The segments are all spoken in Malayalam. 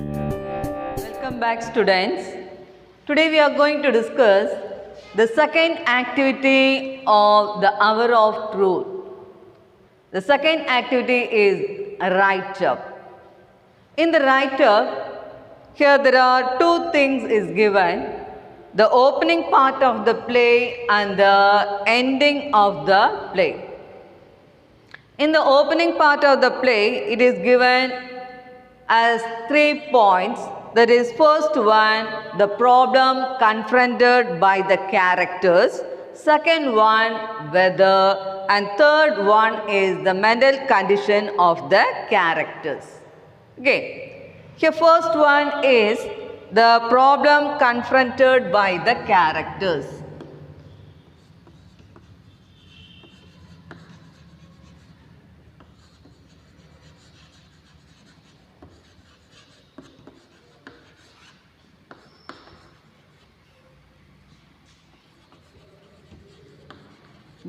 Welcome back, students. Today we are going to discuss the second activity of the hour of truth. The second activity is write up. In the write up, here there are two things is given: the opening part of the play and the ending of the play. In the opening part of the play, it is given as 3 points. That is, first one, the problem confronted by the characters. Second one, weather. And third one is the mental condition of the characters. Okay. Here first one is the problem confronted by the characters.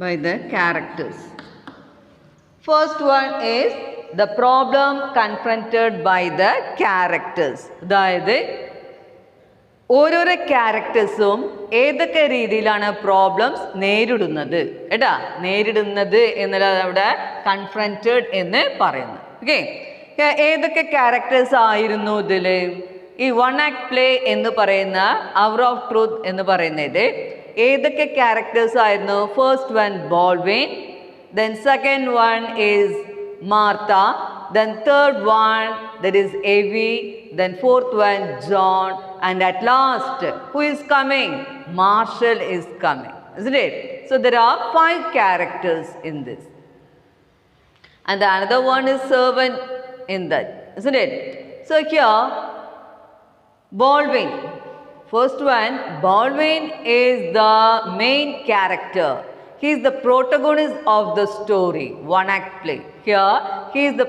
By the characters. First one is the problem confronted by the characters. അതായത് ഓരോരോ ക്യാരക്ടേഴ്സും ഏതൊക്കെ രീതിയിലാണ് പ്രോബ്ലംസ് നേരിടുന്നത് കേട്ടാ, നേരിടുന്നത് എന്നുള്ളത് അവിടെ കൺഫ്രണ്ടഡ് എന്ന് പറയുന്നു. ഓക്കെ, ഏതൊക്കെ ക്യാരക്ടേഴ്സ് ആയിരുന്നു ഇതിൽ? ഈ വൺ ആക്ട് പ്ലേ എന്ന് പറയുന്ന അവർ ഓഫ് ട്രൂത്ത് എന്ന് പറയുന്നത് ഏതൊക്കെ ക്യാരക്ടേഴ്സ് ആയിരുന്നു? First one Baldwin, then second one is Martha, then third one that is Evie, then fourth one John, and at last who is coming? Marshal is coming, isn't it? So there are 5 characters in this, and the another one is servant in that, isn't it? So here Baldwin, first one, Baldwin is the main character. He is the protagonist of the story, one act play. Here, he is the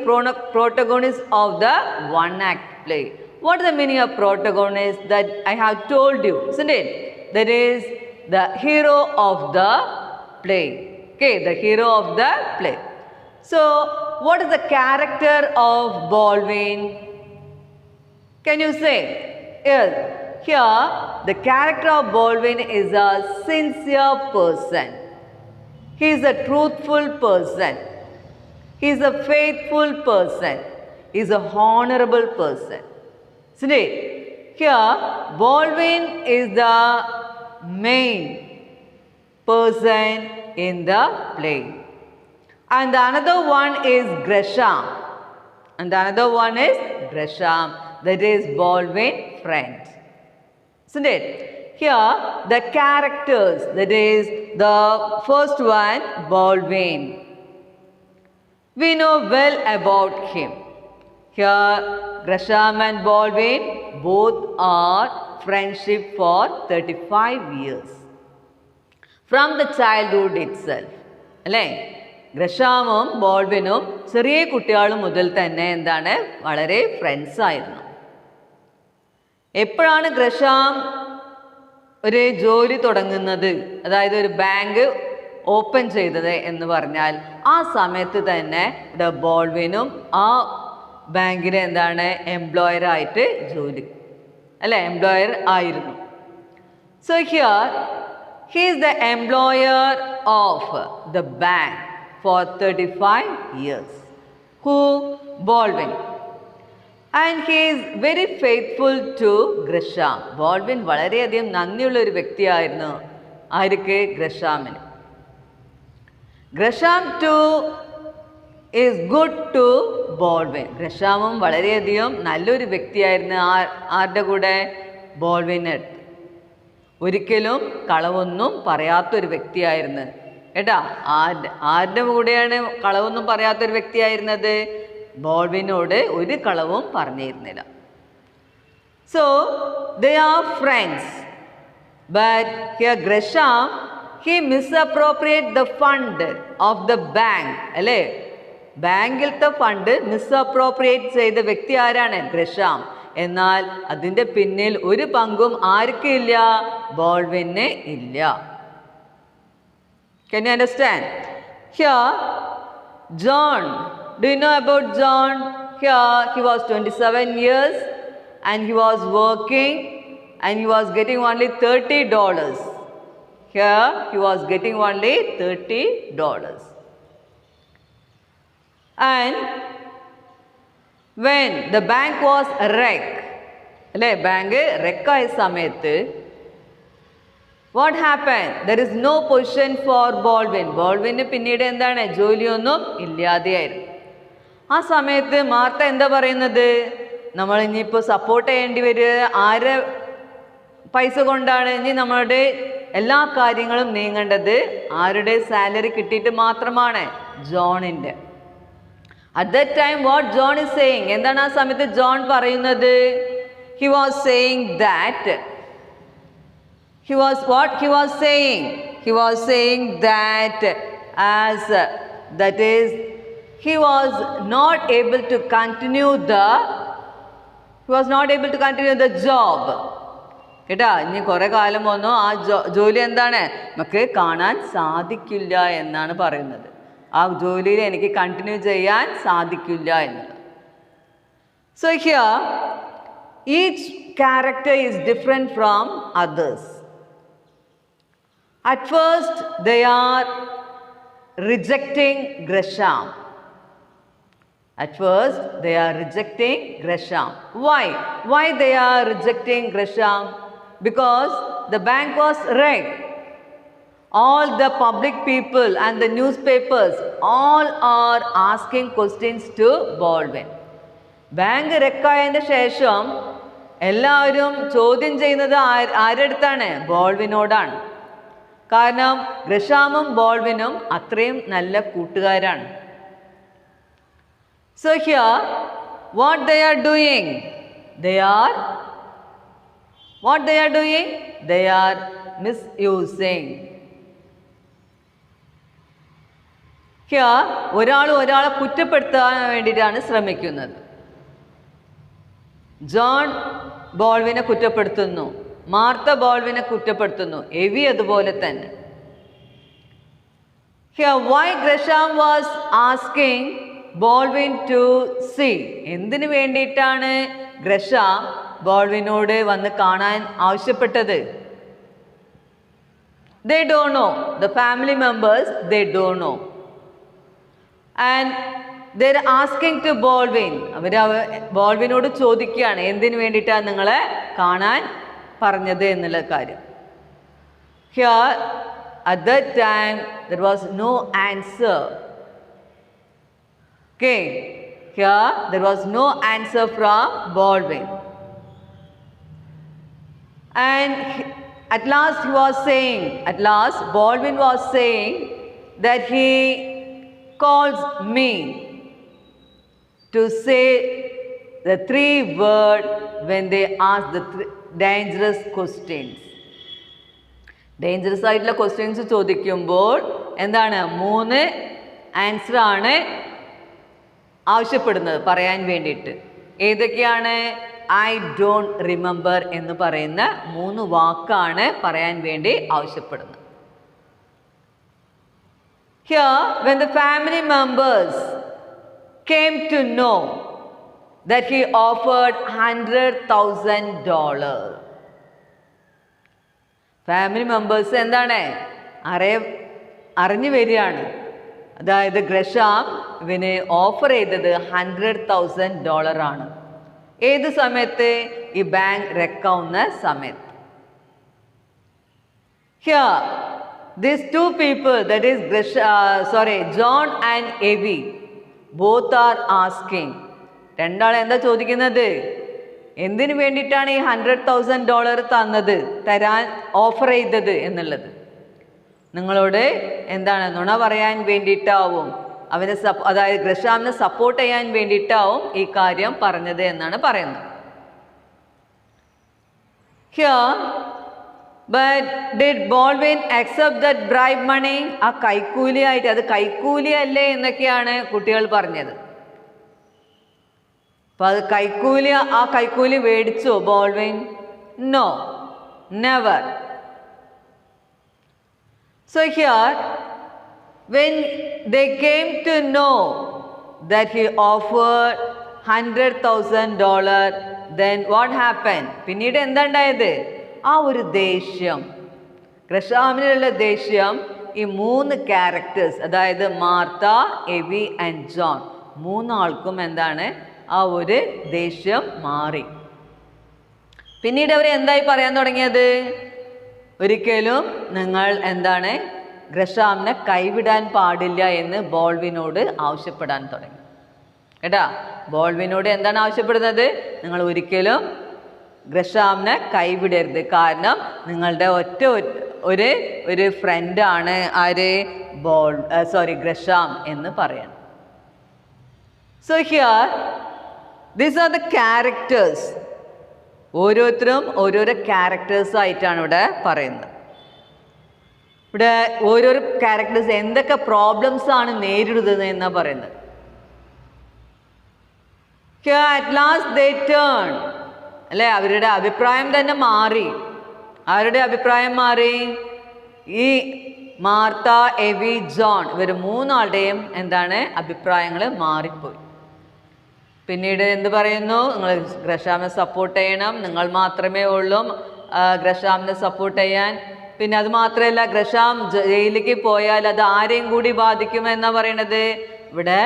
protagonist of the one act play. What is the meaning of protagonist? That I have told you, isn't it? That is the hero of the play. Okay, the hero of the play. So, what is the character of Baldwin? Can you say? Yes. Here, the character of Baldwin is a sincere person. He is a truthful person. He is a faithful person. He is a honorable person. See, here, Baldwin is the main person in the play. And the another one is Gresham. And the another one is Gresham. That is Baldwin friend. Isn't it? Here the characters, that is the first one, Baldwin. We know well about him. Here Gresham and Baldwin both are friendship for 35 years. From the childhood itself. അല്ലേ? ഗ്രഷാമും ബോൾവിനും ചെറിയ കുട്ടികൾ മുതൽ തന്നെ എന്താണ്, വളരെ ഫ്രണ്ട്സ് ആയിരുന്നു. എപ്പോഴാണ് ഗ്രഷാം ഒരു ജോലി തുടങ്ങുന്നത്, അതായത് ഒരു ബാങ്ക് ഓപ്പൺ ചെയ്തത് എന്ന് പറഞ്ഞാൽ ആ സമയത്ത് തന്നെ ഇവിടെ ബോൾവിനും ആ ബാങ്കിന് എന്താണ് എംപ്ലോയറായിട്ട് ജോലി, അല്ലേ, എംപ്ലോയർ ആയിരുന്നു. So here he is the employer of the bank for 35 years. Who? Baldwin. And he is very faithful to Gresham. Baldwin വളരെയധികം നന്ദിയുള്ള ഒരു വ്യക്തിയായിരുന്നു ആർക്ക്? ഗ്രഷാമിന്. Gresham too is good to Baldwin. ഗ്രഷാമും വളരെയധികം നല്ലൊരു വ്യക്തിയായിരുന്നു ആരുടെ കൂടെ? ബോൾവിന്. ഒരിക്കലും കളവൊന്നും പറയാത്തൊരു വ്യക്തിയായിരുന്നു കേട്ടാ. ആരുടെ കൂടെയാണ് കളവൊന്നും പറയാത്തൊരു വ്യക്തിയായിരുന്നത്? ബോൾവിനോട് ഒരു കളവും പറഞ്ഞിരുന്നില്ല. So they are friends. But here Gresham he misappropriate the fund of the bank, അല്ലേ? ബാങ്കിലത്തെ ഫണ്ട് മിസ്അപ്രോപ്രിയേറ്റ് ചെയ്ത വ്യക്തി ആരാണ്? ഗ്രഷാം. എന്നാൽ അതിൻ്റെ പിന്നിൽ ഒരു പങ്കും ആർക്കില്ല? ബോൾവിന് ഇല്ല. Can you understand? Here, John. Do you know about John? Here, he was 27 years and he was working and he was getting only $30. Here he was getting only $30. And when the bank was wrecked, bank wreck ആയ സമയത്ത് what happened? There is no position for Baldwin. Baldwin പിന്നീട് എന്താണ് ജോലിയൊന്നും ഇല്ലാതെയായിരുന്നു. ആ സമയത്ത് മാർത്ത എന്താ പറയുന്നത്? നമ്മൾ ഇനിയിപ്പോൾ സപ്പോർട്ട് ചെയ്യേണ്ടി വരിക ആരെ പൈസ കൊണ്ടാണ്? ഇനി നമ്മളുടെ എല്ലാ കാര്യങ്ങളും നീങ്ങേണ്ടത് ആരുടെ സാലറി കിട്ടിയിട്ട് മാത്രമാണ്? ജോണിൻ്റെ. At that time what John is saying? എന്താണ് ആ സമയത്ത് ജോൺ പറയുന്നത്? He was saying that he was saying? He was saying that as that is he was not able to continue the job. കേട്ടാ, ഇനി കുറെ കാലം വന്നു ആ ജോലി എന്താണ് നമുക്ക് കാണാൻ സാധിക്കില്ല എന്നാണ് പറയുന്നത്. ആ ജോലിയിൽ എനിക്ക് കണ്ടിന്യൂ ചെയ്യാൻ സാധിക്കില്ല എന്നുള്ളത്. So here each character is different from others. At first they are rejecting Gresham. At first they are rejecting Gresham. Why they are rejecting Gresham? Because the bank was wrecked. All the public people and the newspapers all are asking questions to Baldwin. Bank റെക്കായതിൻ്റെ ശേഷം എല്ലാവരും ചോദ്യം ചെയ്യുന്നത് ആരുടെ അടുത്താണ്? ബോൾവിനോടാണ്. കാരണം ഗ്രഷാമും ബോൾവിനും അത്രയും നല്ല കൂട്ടുകാരാണ്. So here what they are doing? They are misusing. Here ഒരാളെ കുറ്റപ്പെടുത്താൻ വേണ്ടിയിട്ടാണ് ശ്രമിക്കുന്നത്. ജോൺ ബോൾവിനെ കുറ്റപ്പെടുത്തുന്നു, മാർത്ത ബോൾവിനെ കുറ്റപ്പെടുത്തുന്നു, എവി അതുപോലെ തന്നെ. Here why Gresham was asking Baldwin to see? എന്തിനു വേണ്ടിയിട്ടാണ് ഗ്രഷാം ബോൾവിനോട് വന്ന് കാണാൻ ആവശ്യപ്പെട്ടത്? They don't know. The family members, they don't know. And they're asking to Baldwin. അവർ ബോൾവിനോട് ചോദിക്കുകയാണ് എന്തിനു വേണ്ടിയിട്ടാണ് നിങ്ങളെ കാണാൻ പറഞ്ഞത് എന്നുള്ള കാര്യം. Here at that time there was no answer. Okay, here there was no answer from Baldwin. And at last Baldwin was saying that he calls me to say the 3 words when they ask the dangerous questions. Dangerous ആയിട്ടുള്ള ക്വസ്റ്റ്യൻസ് ചോദിക്കുമ്പോൾ എന്താണ് 3 ആൻസർ ആണ് ആവശ്യപ്പെടുന്നത് പറയാൻ വേണ്ടിയിട്ട്. ഏതൊക്കെയാണ്? ഐ ഡോണ്ട് റിമെമ്പർ എന്ന് പറയുന്ന 3 വാക്കാണ് പറയാൻ വേണ്ടി ആവശ്യപ്പെടുന്നത്. Here when the family members came to know that he offered $100,000. Family members എന്താണ് അറിഞ്ഞു വരികയാണ്. അതായത് ഗ്രഷാം ഇവന് ഓഫർ ചെയ്തത് $100,000 ആണ്. ഏത് സമയത്ത്? ഈ ബാങ്ക് റെക്കാവുന്ന സമയത്ത്. Here these 2 people, that is John and Evie, both are asking. രണ്ടാൾ എന്താ ചോദിക്കുന്നത്? എന്തിനു വേണ്ടിയിട്ടാണ് ഈ $100,000 തരാൻ ഓഫർ ചെയ്തത് എന്നുള്ളത്. നിങ്ങളോട് എന്താണ് നുണ പറയാൻ വേണ്ടിയിട്ടാവും, അവനെ അതായത് ഗ്രഷാമിനെ സപ്പോർട്ട് ചെയ്യാൻ വേണ്ടിയിട്ടാവും ഈ കാര്യം പറഞ്ഞത് എന്നാണ് പറയുന്നത്. Here but did Baldwin accept that bribe money? ആ കൈക്കൂലി ആയിട്ട് അത് കൈക്കൂലി അല്ലേ എന്നൊക്കെയാണ് കുട്ടികൾ പറഞ്ഞത്. അപ്പോൾ അത് കൈക്കൂലി മേടിച്ചോ Baldwin? No, never. So here when they came to know that he offered $100,000, then what happened? പിന്നീട് എന്താ ഉണ്ടായത്? ആ ഒരു ദേഷ്യം, ഗ്രഷാമിനുള്ള ദേഷ്യം ഈ 3 ക്യാരക്ടേഴ്സ്, അതായത് മാർത്ത, എവി ആൻഡ് ജോൺ, 3 ആൾക്കും എന്താണ് ആ ഒരു ദേഷ്യം മാറി. പിന്നീട് അവർ എന്തായി പറയാൻ തുടങ്ങിയത്? ഒരിക്കലും നിങ്ങൾ എന്താണ് ഗ്രഷാമിനെ കൈവിടാൻ പാടില്ല എന്ന് ബോൾവിനോട് ആവശ്യപ്പെടാൻ തുടങ്ങി. കേട്ടാ, ബോൾവിനോട് എന്താണ് ആവശ്യപ്പെടുന്നത്? നിങ്ങൾ ഒരിക്കലും ഗ്രഷാമിനെ കൈവിടരുത്, കാരണം നിങ്ങളുടെ ഒരു ഫ്രണ്ടാണ് ആര്? ഗ്രഷാം എന്ന് പറയണം. So here these are the characters. ഓരോരുത്തരും ഓരോരോ ക്യാരക്ടേഴ്സ് ആയിട്ടാണ് ഇവിടെ പറയുന്നത്. ഇവിടെ ഓരോരോ ക്യാരക്ടേഴ്സ് എന്തൊക്കെ പ്രോബ്ലംസ് ആണ് നേരിടുന്നത് എന്നാണ് പറയുന്നത്. At last they turn. അല്ലേ, അവരുടെ അഭിപ്രായം തന്നെ മാറി. ആരുടെ അഭിപ്രായം മാറി? ഈ മാർത്ത, എവി, ജോൺ, ഇവർ 3 ആളുടെയും എന്താണ് അഭിപ്രായങ്ങൾ മാറിപ്പോയി. പിന്നീട് എന്ത് പറയുന്നു? നിങ്ങൾ ഗ്രഷാമിനെ സപ്പോർട്ട് ചെയ്യണം, നിങ്ങൾ മാത്രമേ ഉള്ളൂ ഗ്രഷാമിനെ സപ്പോർട്ട് ചെയ്യാൻ. പിന്നെ അത് മാത്രമല്ല, ഗ്രഷാം ജയിലിലേക്ക് പോയാൽ അത് ആരെയും കൂടി ബാധിക്കുമെന്നാണ് പറയണത്? ഇവിടെ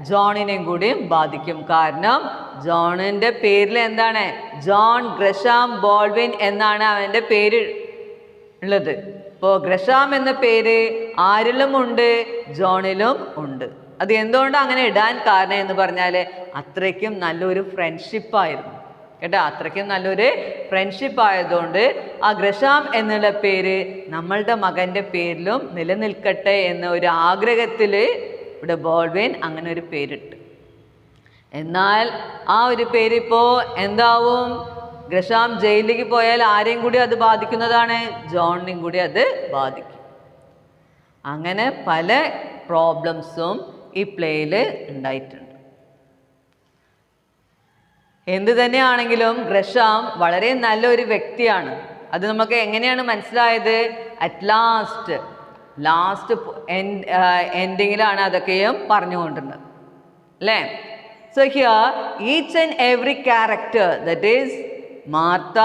ജോണിനെയും കൂടി ബാധിക്കും. കാരണം ജോണിൻ്റെ പേരിൽ എന്താണ്? ജോൺ ഗ്രഷാം ബോൾവിൻ എന്നാണ് അവൻ്റെ പേര് ഉള്ളത്. ഇപ്പോൾ ഗ്രഷാം എന്ന പേര് ആരിലും ഉണ്ട്, ജോണിലും ഉണ്ട്. അത് എന്തുകൊണ്ടാണ് അങ്ങനെ ഇടാൻ കാരണം എന്ന് പറഞ്ഞാൽ അത്രയ്ക്കും നല്ലൊരു ഫ്രണ്ട്ഷിപ്പായിരുന്നു. കേട്ടോ, അത്രയ്ക്കും നല്ലൊരു ഫ്രണ്ട്ഷിപ്പ് ആയതുകൊണ്ട് ആ ഗ്രഷാം എന്നുള്ള പേര് നമ്മളുടെ മകൻ്റെ പേരിലും നിലനിൽക്കട്ടെ എന്ന ഒരു ആഗ്രഹത്തിൽ ഇവിടെ ബോൾവിൻ അങ്ങനെ ഒരു പേരിട്ട്. എന്നാൽ ആ ഒരു പേരിപ്പോൾ എന്താവും? ഗ്രഷാം ജയിലിലേക്ക് പോയാൽ ആരെയും കൂടി അത് ബാധിക്കുന്നതാണ്, ജോണിനെയും കൂടി അത് ബാധിക്കും. അങ്ങനെ പല പ്രോബ്ലംസും ഈ പ്ലേയിൽ ഉണ്ടായിട്ടുണ്ട്. എന്ത് തന്നെയാണെങ്കിലും ഗ്രഷാം വളരെ നല്ലൊരു വ്യക്തിയാണ്. അത് നമുക്ക് എങ്ങനെയാണ് മനസ്സിലായത്? അറ്റ് ലാസ്റ്റ് എൻഡിങ്ങിലാണ് അതൊക്കെയും പറഞ്ഞുകൊണ്ടിരുന്നത്, അല്ലേ? So here each and every character, that is Martha,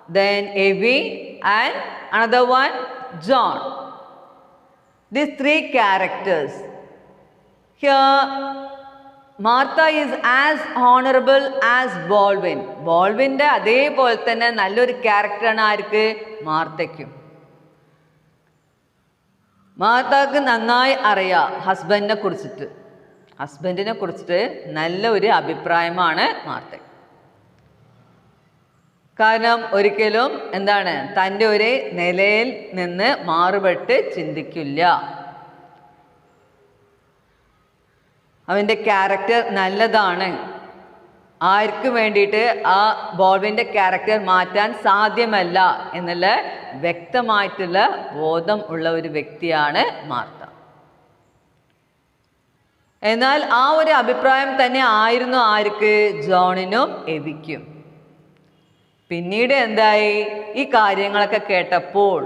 then Evie and another one John. These 3 characters. Here Martha is as honorable as Baldwin. ബോൾവിൻ്റെ അതേപോലെ തന്നെ നല്ലൊരു ക്യാരക്ടറാണ് ആർക്ക്? മാർത്തയ്ക്കും. മാർത്താക്ക് നന്നായി അറിയാം ഹസ്ബൻഡിനെ കുറിച്ചിട്ട് നല്ല ഒരു അഭിപ്രായമാണ് മാർത്തയ്ക്ക്. കാരണം ഒരിക്കലും എന്താണ് തൻ്റെ ഒരു നിലയിൽ നിന്ന് മാറുപെട്ട് ചിന്തിക്കില്ല. അവൻ്റെ ക്യാരക്ടർ നല്ലതാണ്. ആർക്കും വേണ്ടിയിട്ട് ആ ബോൾവിൻ്റെ ക്യാരക്ടർ മാറ്റാൻ സാധ്യമല്ല എന്നുള്ള വ്യക്തമായിട്ടുള്ള ബോധം ഉള്ള ഒരു വ്യക്തിയാണ് മാർത്ത. എന്നാൽ ആ ഒരു അഭിപ്രായം തന്നെ ആയിരുന്നു ആർക്ക്? ജോണിനും എവിക്കും. പിന്നീട് എന്തായി? ഈ കാര്യങ്ങളൊക്കെ കേട്ടപ്പോൾ,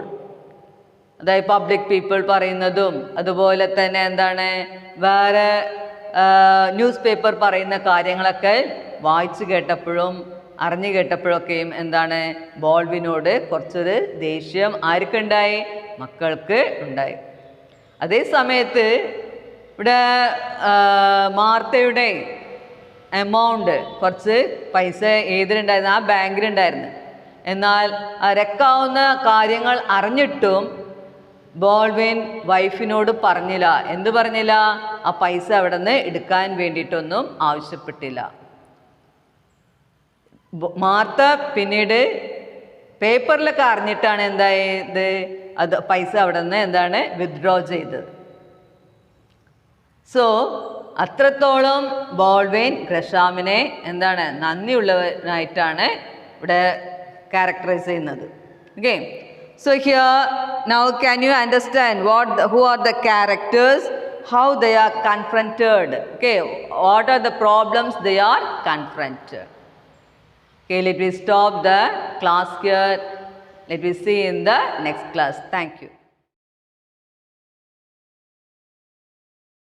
അതായത് പബ്ലിക് പീപ്പിൾ പറയുന്നതും അതുപോലെ തന്നെ എന്താണ് വേറെ ന്യൂസ് പേപ്പർ പറയുന്ന കാര്യങ്ങളൊക്കെ വായിച്ചു കേട്ടപ്പോഴും അറിഞ്ഞു കേട്ടപ്പോഴൊക്കെയും എന്താണ് ബോൾവിനോട് കുറച്ചൊരു ദേഷ്യം ആർക്കുണ്ടായി? മക്കൾക്ക് ഉണ്ടായി. അതേ സമയത്ത് ഇവിടെ മാർത്തയുടെ എമൗണ്ട് കുറച്ച് പൈസ ഏതിലുണ്ടായിരുന്നു? ആ ബാങ്കിലുണ്ടായിരുന്നു. എന്നാൽ രക്കാവുന്ന കാര്യങ്ങൾ അറിഞ്ഞിട്ടും ബോൾവിൻ വൈഫിനോട് പറഞ്ഞില്ല. എന്ത് പറഞ്ഞില്ല? ആ പൈസ അവിടെ നിന്ന് എടുക്കാൻ വേണ്ടിയിട്ടൊന്നും ആവശ്യപ്പെട്ടില്ല. മാർത്ത പിന്നീട് പേപ്പറിലൊക്കെ അറിഞ്ഞിട്ടാണ് എന്തായത്? അത് പൈസ അവിടെ നിന്ന് എന്താണ് വിത്ഡ്രോ ചെയ്തത്. സോ അത്രത്തോളം ബോൾവിൻ ഗ്രഷാമിനെ എന്താണ് നന്ദിയുള്ളവനായിട്ടാണ് ഇവിടെ ക്യാരക്ടറൈസ് ചെയ്യുന്നത്. Okay, so here now can you understand who are the characters, how they are confronted? Okay, what are the problems they are confronted? Okay, let me stop the class here. Let me see in the next class. Thank you.